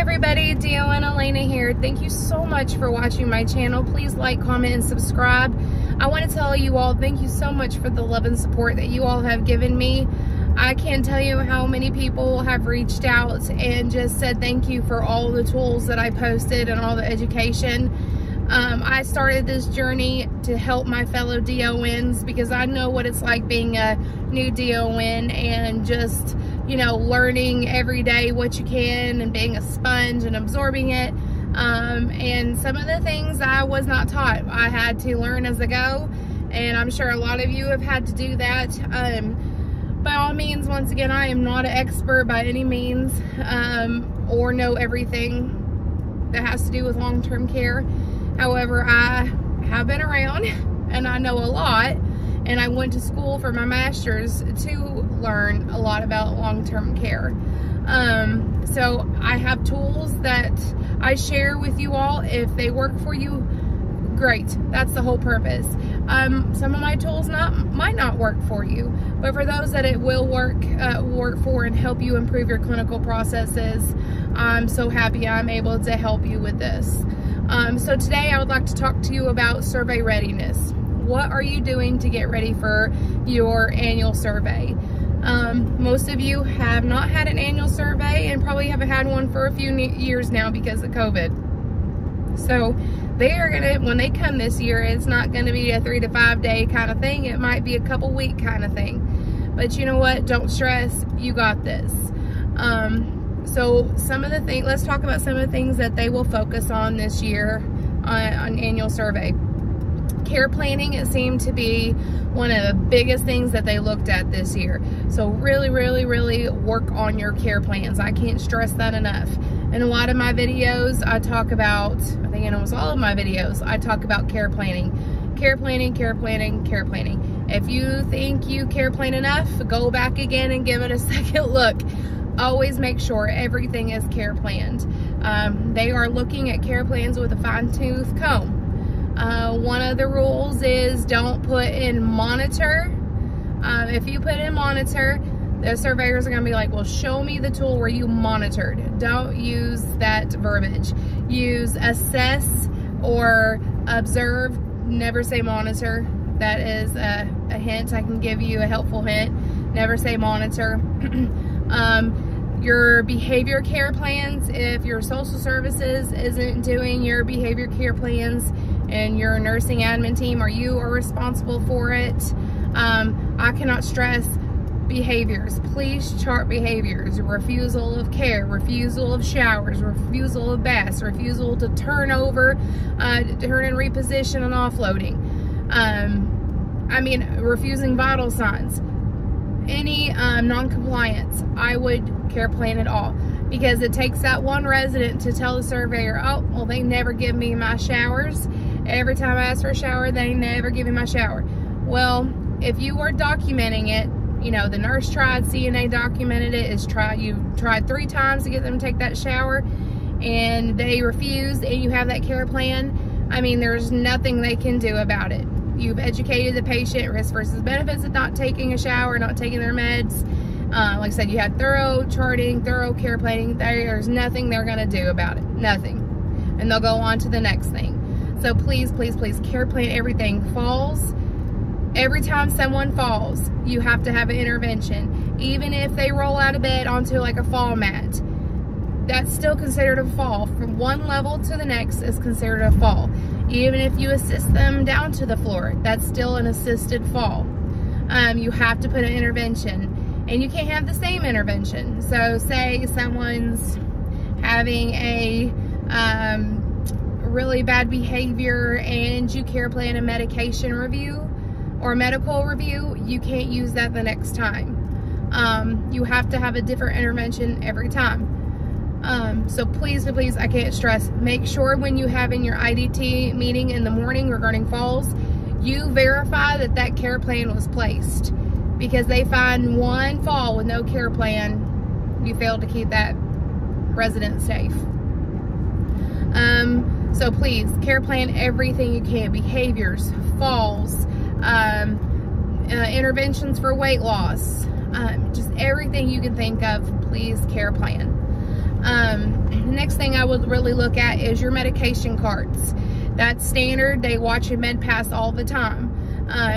everybody, Dio and Elena here. Thank you so much for watching my channel. Please like, comment, and subscribe. I want to tell you all thank you so much for the love and support that you all have given me. I can't tell you how many people have reached out and just said thank you for all the tools that I posted and all the education. I started this journey to help my fellow DONs because I know what it's like being a new DON and just, you know, learning every day what you can and being a sponge and absorbing it. And some of the things I was not taught, I had to learn as I go, and I'm sure a lot of you have had to do that. By all means, once again, I am not an expert by any means, or know everything that has to do with long-term care. However, I have been around and I know a lot, and I went to school for my master's to learn a lot about long-term care. So I have tools that I share with you all. If they work for you, great. That's the whole purpose. Some of my tools might not work for you, but for those that it will work for and help you improve your clinical processes, I'm so happy I'm able to help you with this. So today I would like to talk to you about survey readiness. What are you doing to get ready for your annual survey? Most of you have not had an annual survey and probably haven't had one for a few years now because of COVID. So they are gonna, when they come this year, it's not gonna be a 3 to 5 day kind of thing. It might be a couple week kind of thing. But you know what? Don't stress. You got this. So some of the things, let's talk about some of the things that they will focus on this year on annual survey. Care planning, it seemed to be one of the biggest things that they looked at this year. So really work on your care plans. I can't stress that enough. In a lot of my videos, I talk about, I think in almost all of my videos, I talk about care planning. Care planning, care planning, care planning. If you think you care plan enough, go back again and give it a second look. Always make sure everything is care planned. They are looking at care plans with a fine-tooth comb. One of the rules is don't put in monitor. If you put in monitor, the surveyors are going to be like, well, show me the tool where you monitored. Don't use that verbiage. Use assess or observe. Never say monitor. That is a hint. I can give you a helpful hint. Never say monitor. Your behavior care plans, if your social services isn't doing your behavior care plans and your nursing admin team or you are responsible for it, I cannot stress behaviors. Please chart behaviors. Refusal of care, refusal of showers, refusal of baths, refusal to turn over, turn and reposition and offloading. I mean, refusing vital signs. Any non-compliance, I would care plan it all, because it takes that one resident to tell the surveyor, oh, well, they never give me my showers. Every time I ask for a shower, they never give me my shower. Well, if you were documenting it, you know, the nurse tried, CNA documented it, you tried 3 times to get them to take that shower, and they refused, and you have that care plan, I mean, there's nothing they can do about it. You've educated the patient, risk versus benefits of not taking a shower, not taking their meds. Like I said, you had thorough charting, thorough care planning. There's nothing they're going to do about it. Nothing. And they'll go on to the next thing. So please, please, please care plan everything. Falls. Every time someone falls, you have to have an intervention. Even if they roll out of bed onto like a fall mat, that's still considered a fall. From one level to the next is considered a fall. Even if you assist them down to the floor, that's still an assisted fall. You have to put an intervention, and you can't have the same intervention. So say someone's having a really bad behavior and you care plan a medication review or medical review, you can't use that the next time. You have to have a different intervention every time. So please, please, I can't stress, make sure when you have in your IDT meeting in the morning regarding falls, you verify that that care plan was placed, because they find one fall with no care plan, you failed to keep that resident safe. So please, care plan everything you can, behaviors, falls, interventions for weight loss, just everything you can think of, please care plan. Next thing I would really look at is your medication carts. That's standard. They watch your MedPass all the time.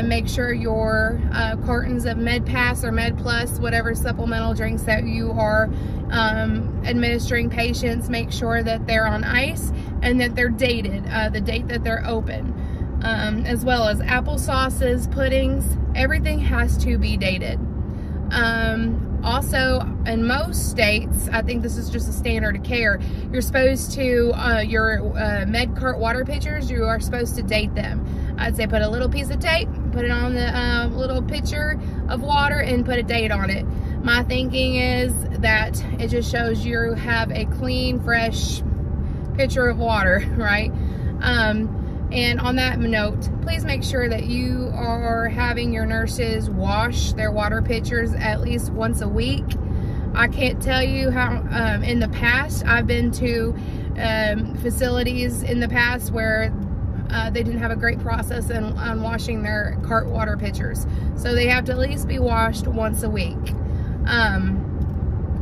Make sure your cartons of MedPass or MedPlus, whatever supplemental drinks that you are administering patients, make sure that they're on ice and that they're dated, the date that they're open. As well as applesauces, puddings, everything has to be dated. Also, in most states, I think this is just a standard of care, you're supposed to, your MedCart water pitchers, you are supposed to date them. I'd say put a little piece of tape, put it on the little pitcher of water and put a date on it. My thinking is that it just shows you have a clean, fresh pitcher of water, right? And on that note, please make sure that you are having your nurses wash their water pitchers at least once a week. I can't tell you how, in the past, I've been to facilities in the past where they didn't have a great process on washing their cart water pitchers. So they have to at least be washed once a week.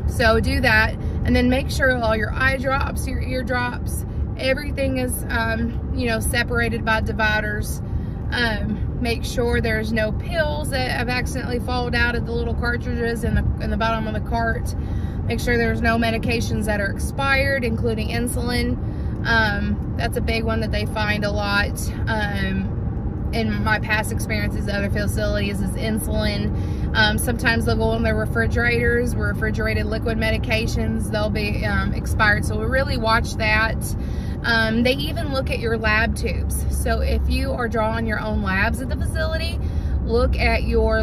So do that, and then make sure all your eye drops, your ear drops, everything is, you know, separated by dividers. Make sure there's no pills that have accidentally fallen out of the little cartridges in the bottom of the cart. Make sure there's no medications that are expired, including insulin. That's a big one that they find a lot. In my past experiences at other facilities is insulin. Sometimes they'll go in their refrigerators, refrigerated liquid medications, they'll be expired. So we really watch that. They even look at your lab tubes. So if you are drawing your own labs at the facility, look at your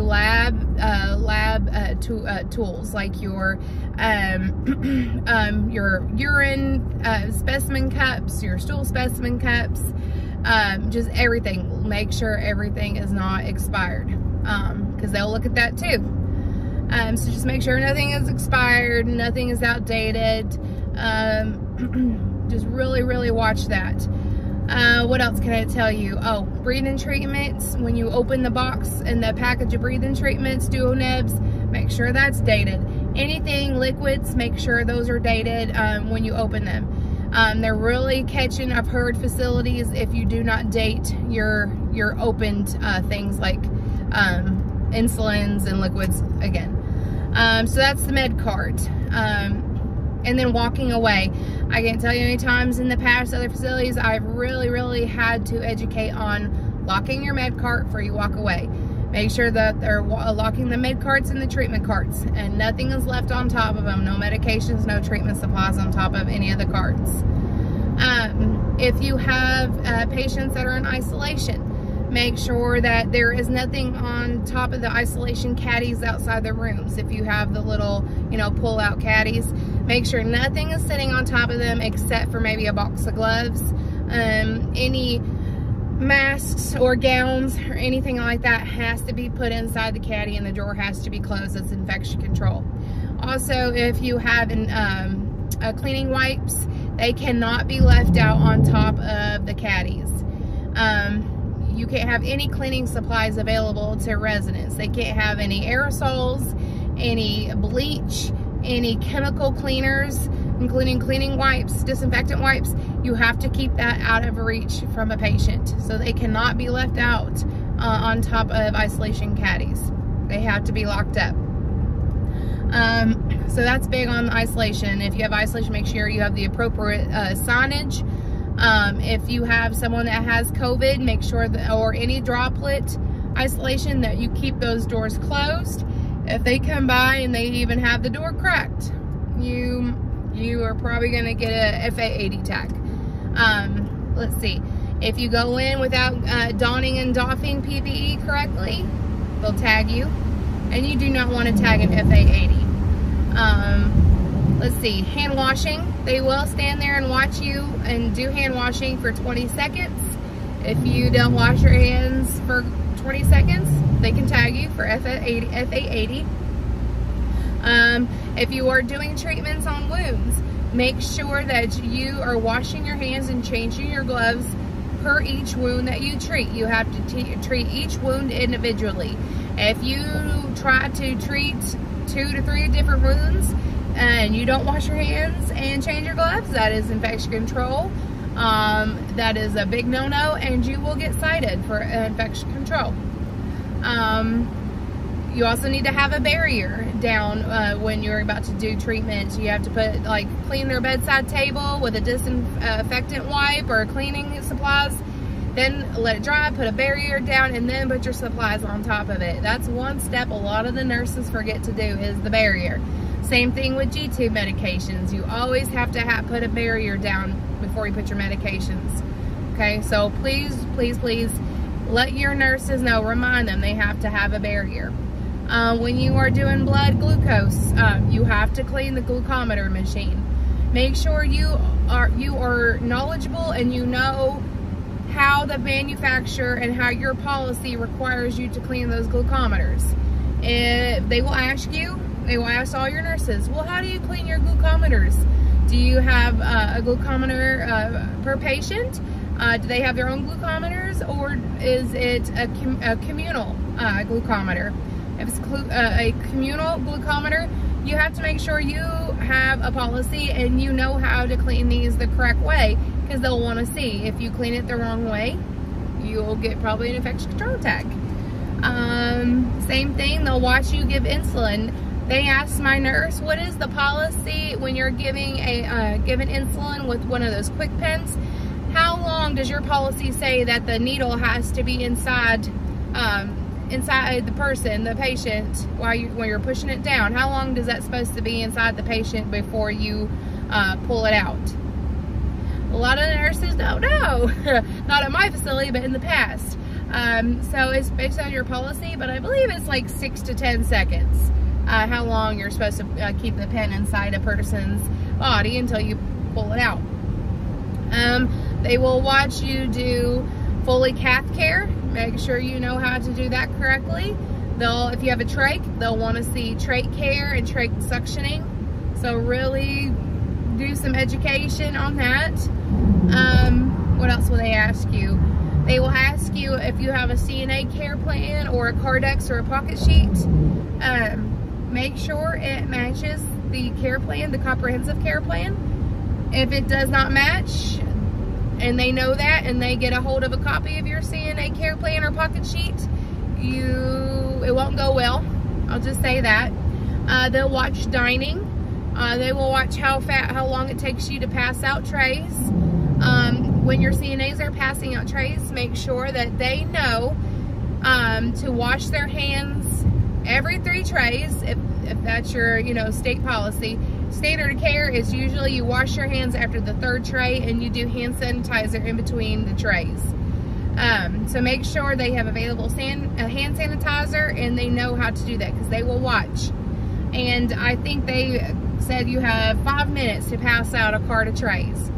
tools, like your urine specimen cups, your stool specimen cups, just everything. Make sure everything is not expired, because they'll look at that too. So just make sure nothing is expired, nothing is outdated. Just really watch that. What else can I tell you? Oh, breathing treatments. When you open the box and the package of breathing treatments, duonebs, make sure that's dated. Anything liquids, make sure those are dated when you open them. They're really catching, I've heard, facilities if you do not date your opened things like insulins and liquids again. So that's the med cart. And then walking away. I can't tell you how many times in the past other facilities I've really had to educate on locking your med cart before you walk away. Make sure that they're locking the med carts and the treatment carts, and nothing is left on top of them. No medications, no treatment supplies on top of any of the carts. If you have patients that are in isolation, make sure that there is nothing on top of the isolation caddies outside the rooms. If you have the little, you know, pull out caddies, make sure nothing is sitting on top of them except for maybe a box of gloves. Any masks or gowns or anything like that has to be put inside the caddy, and the drawer has to be closed. It's infection control. Also, if you have cleaning wipes, they cannot be left out on top of the caddies. You can't have any cleaning supplies available to residents. They can't have any aerosols, any bleach, any chemical cleaners, including cleaning wipes, disinfectant wipes. You have to keep that out of reach from a patient. So they cannot be left out on top of isolation caddies. They have to be locked up. So that's big on isolation. If you have isolation, make sure you have the appropriate signage. If you have someone that has COVID, make sure that, or any droplet isolation, that you keep those doors closed. If they come by and they even have the door cracked, you are probably going to get a FA80 tag. Let's see. If you go in without donning and doffing PPE correctly, they'll tag you. And you do not want to tag an FA80. Let's see. Hand washing. They will stand there and watch you and do hand washing for 20 seconds. If you don't wash your hands for 20 seconds, they can tag you for FA80. If you are doing treatments on wounds, make sure that you are washing your hands and changing your gloves per each wound that you treat. You have to treat each wound individually. If you try to treat 2 to 3 different wounds, and you don't wash your hands and change your gloves, that is infection control. That is a big no-no, and you will get cited for infection control. You also need to have a barrier down when you're about to do treatment. You have to put, like, clean their bedside table with a disinfectant wipe or cleaning supplies. Then let it dry, put a barrier down, and then put your supplies on top of it. That's one step a lot of the nurses forget to do, is the barrier. Same thing with G-tube medications. You always have to put a barrier down before you put your medications. Okay, so please, please, please let your nurses know, remind them they have to have a barrier. When you are doing blood glucose, you have to clean the glucometer machine. Make sure you are knowledgeable and you know how the manufacturer and how your policy requires you to clean those glucometers. They will ask you, they will ask all your nurses, well, how do you clean your glucometers? Do you have a glucometer per patient? Do they have their own glucometers, or is it a communal glucometer? If it's a communal glucometer, you have to make sure you have a policy and you know how to clean these the correct way, because they'll want to see. If you clean it the wrong way, you'll get probably an infection control tag. Same thing, they'll watch you give insulin. They asked my nurse, what is the policy when you're giving given insulin with one of those quick pens? How long does your policy say that the needle has to be inside inside the person, the patient, while you're pushing it down? How long is that supposed to be inside the patient before you pull it out? A lot of the nurses don't know. Not at my facility, but in the past. So it's based on your policy, but I believe it's like 6 to 10 seconds. How long you're supposed to keep the pen inside a person's body until you pull it out. They will watch you do Foley cath care. Make sure you know how to do that correctly. If you have a trach, they'll want to see trach care and trach suctioning. So really do some education on that. What else will they ask you? They will ask you if you have a CNA care plan or a Cardex or a pocket sheet. Make sure it matches the care plan, the comprehensive care plan. If it does not match, and they know that, and they get a hold of a copy of your CNA care plan or pocket sheet, it won't go well. I'll just say that. They'll watch dining. They will watch how long it takes you to pass out trays. When your CNAs are passing out trays, make sure that they know to wash their hands every 3 trays, if that's your state policy. Standard of care is usually you wash your hands after the 3rd tray, and you do hand sanitizer in between the trays. So make sure they have available hand sanitizer, and they know how to do that, because they will watch. And I think they said you have 5 minutes to pass out a cart of trays.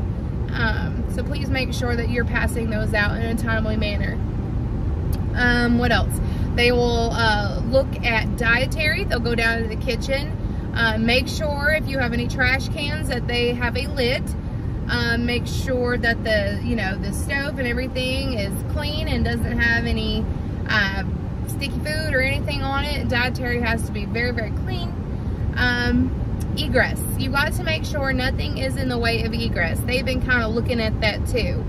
So please make sure that you're passing those out in a timely manner. What else? They will look at dietary. They'll go down to the kitchen. Make sure if you have any trash cans that they have a lid. Make sure that the stove and everything is clean and doesn't have any sticky food or anything on it. Dietary has to be very, very clean. Egress. You got to make sure nothing is in the way of egress. They've been kind of looking at that too.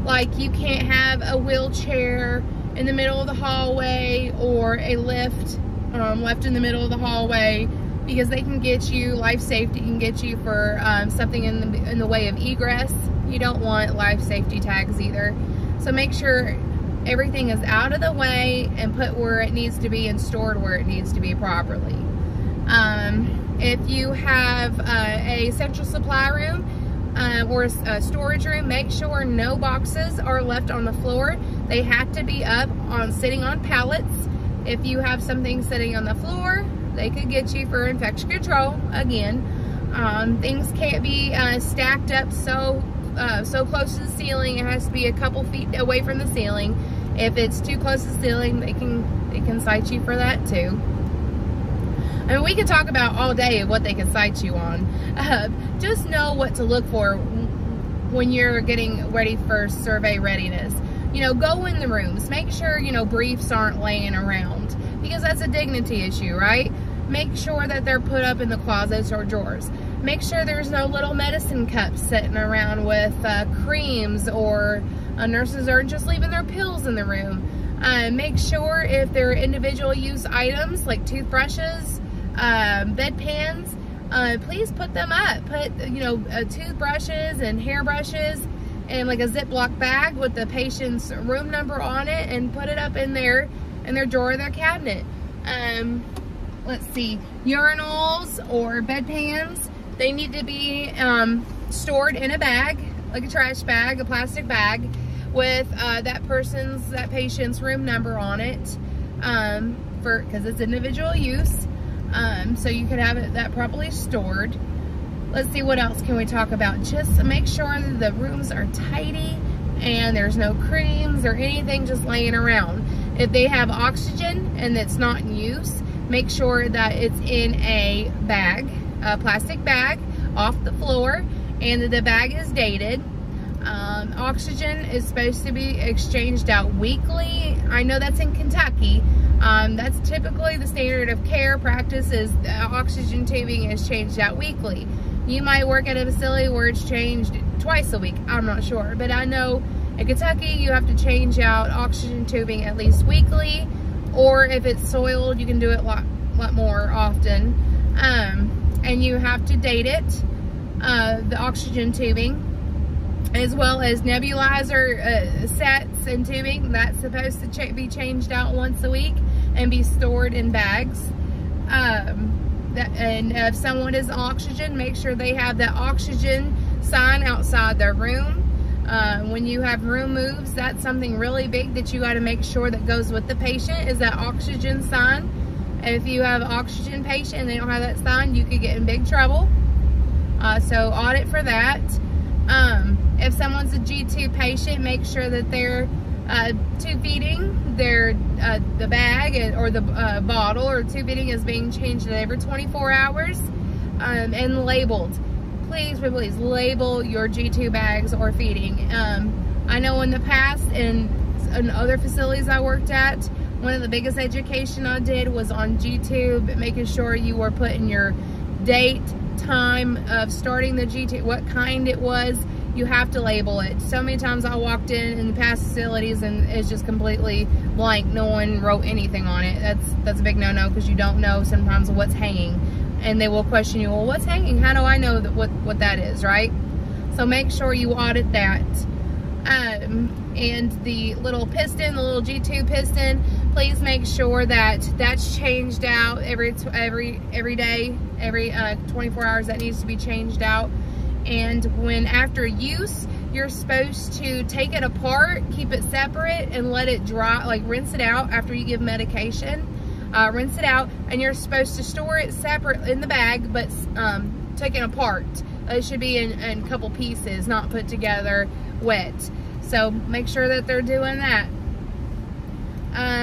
Like, you can't have a wheelchair in the middle of the hallway, or a lift left in the middle of the hallway, because they can get you, life safety can get you for something in the way of egress. You don't want life safety tags either. So make sure everything is out of the way and put where it needs to be and stored where it needs to be properly. If you have a central supply room or a storage room, make sure no boxes are left on the floor. They have to be up sitting on pallets. If you have something sitting on the floor, they could get you for infection control again. Things can't be stacked up so close to the ceiling. It has to be a couple feet away from the ceiling. If it's too close to the ceiling, they can cite you for that too. I mean, we can talk about all day of what they can cite you on. Just know what to look for when you're getting ready for survey readiness. Go in the rooms. Make sure, briefs aren't laying around, because that's a dignity issue, right? make sure that they're put up in the closets or drawers. Make sure there's no little medicine cups sitting around with creams, or nurses are just leaving their pills in the room. Make sure if there are individual use items like toothbrushes, bedpans, please put them up. Put, toothbrushes and hairbrushes in like a Ziploc bag with the patient's room number on it, and put it up in their drawer of their cabinet. Let's see, urinals or bedpans, they need to be stored in a bag, like a trash bag, a plastic bag, with that patient's room number on it, because it's individual use, so you could have that properly stored. Let's see, what else can we talk about? Just make sure that the rooms are tidy and there's no creams or anything just laying around. If they have oxygen and it's not in use, make sure that it's in a bag, a plastic bag, off the floor, and that the bag is dated. Oxygen is supposed to be exchanged out weekly. I know that's in Kentucky. That's typically the standard of care practice, is oxygen tubing is changed out weekly. You might work at a facility where it's changed twice a week. I'm not sure, but I know in Kentucky you have to change out oxygen tubing at least weekly, or if it's soiled, you can do it a lot more often. And you have to date it, the oxygen tubing, as well as nebulizer sets and tubing. That's supposed to be changed out once a week and be stored in bags. And if someone is oxygen, make sure they have that oxygen sign outside their room. When you have room moves, that's something really big that you got to make sure that goes with the patient, is that oxygen sign. And if you have an oxygen patient and they don't have that sign, you could get in big trouble. So audit for that. If someone's a G2 patient, make sure that they're tube feeding, the bag or the bottle or tube feeding is being changed every 24 hours, and labeled. Please label your G2 bags or feeding. I know in the past, in other facilities I worked at, one of the biggest education I did was on G2, making sure you were putting your date, time of starting the G2, what kind it was. You have to label it. So many times I walked in the past facilities and it's just completely blank. No one wrote anything on it. That's a big no-no, because you don't know sometimes what's hanging. And they will question you, well, what's hanging? How do I know what that is, right? So make sure you audit that. And the little piston, the little G2 piston, please make sure that that's changed out every day, every 24 hours. That needs to be changed out. And when after use, you're supposed to take it apart, keep it separate, and let it dry, like rinse it out after you give medication. Rinse it out, and you're supposed to store it separate in the bag, but taken apart. It should be in a couple pieces, not put together wet. So make sure that they're doing that.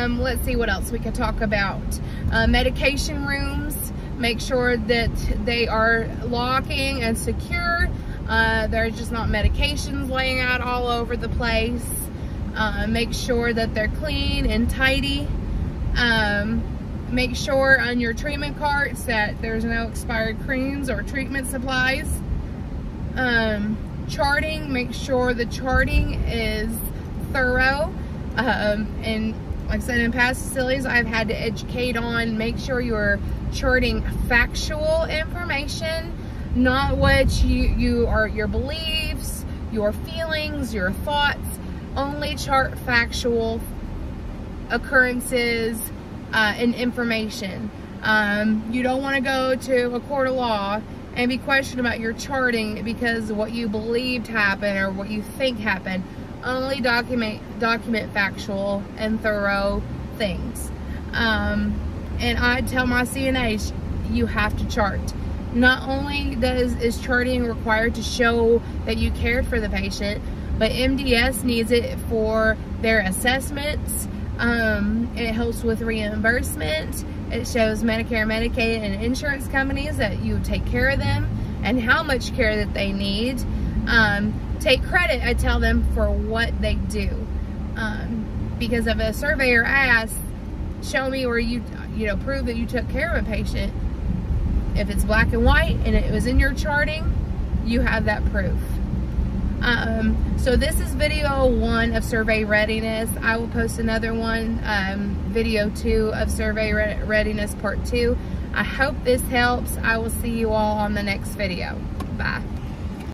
Let's see what else we can talk about. Medication rooms, make sure that they are locking and secure. There's just not medications laying out all over the place. Make sure that they're clean and tidy. Make sure on your treatment carts that there's no expired creams or treatment supplies. Charting, make sure the charting is thorough. And like I said, in past facilities, I've had to educate on, make sure you're charting factual information, not what your beliefs, your feelings, your thoughts. Only chart factual occurrences and information. You don't want to go to a court of law and be questioned about your charting because of what you believed happened or what you think happened. Only document factual and thorough things. And I tell my CNAs, you have to chart. Not only is charting required to show that you cared for the patient, but MDS needs it for their assessments. It helps with reimbursement. It shows Medicare, Medicaid, and insurance companies that you take care of them and how much care that they need. Take credit, I tell them, for what they do. Because if a surveyor asks, show me where you you know, prove that you took care of a patient. If it's black and white and it was in your charting, you have that proof. So this is video 1 of survey readiness. I will post another one, video 2 of survey readiness part 2. I hope this helps. I will see you all on the next video. Bye.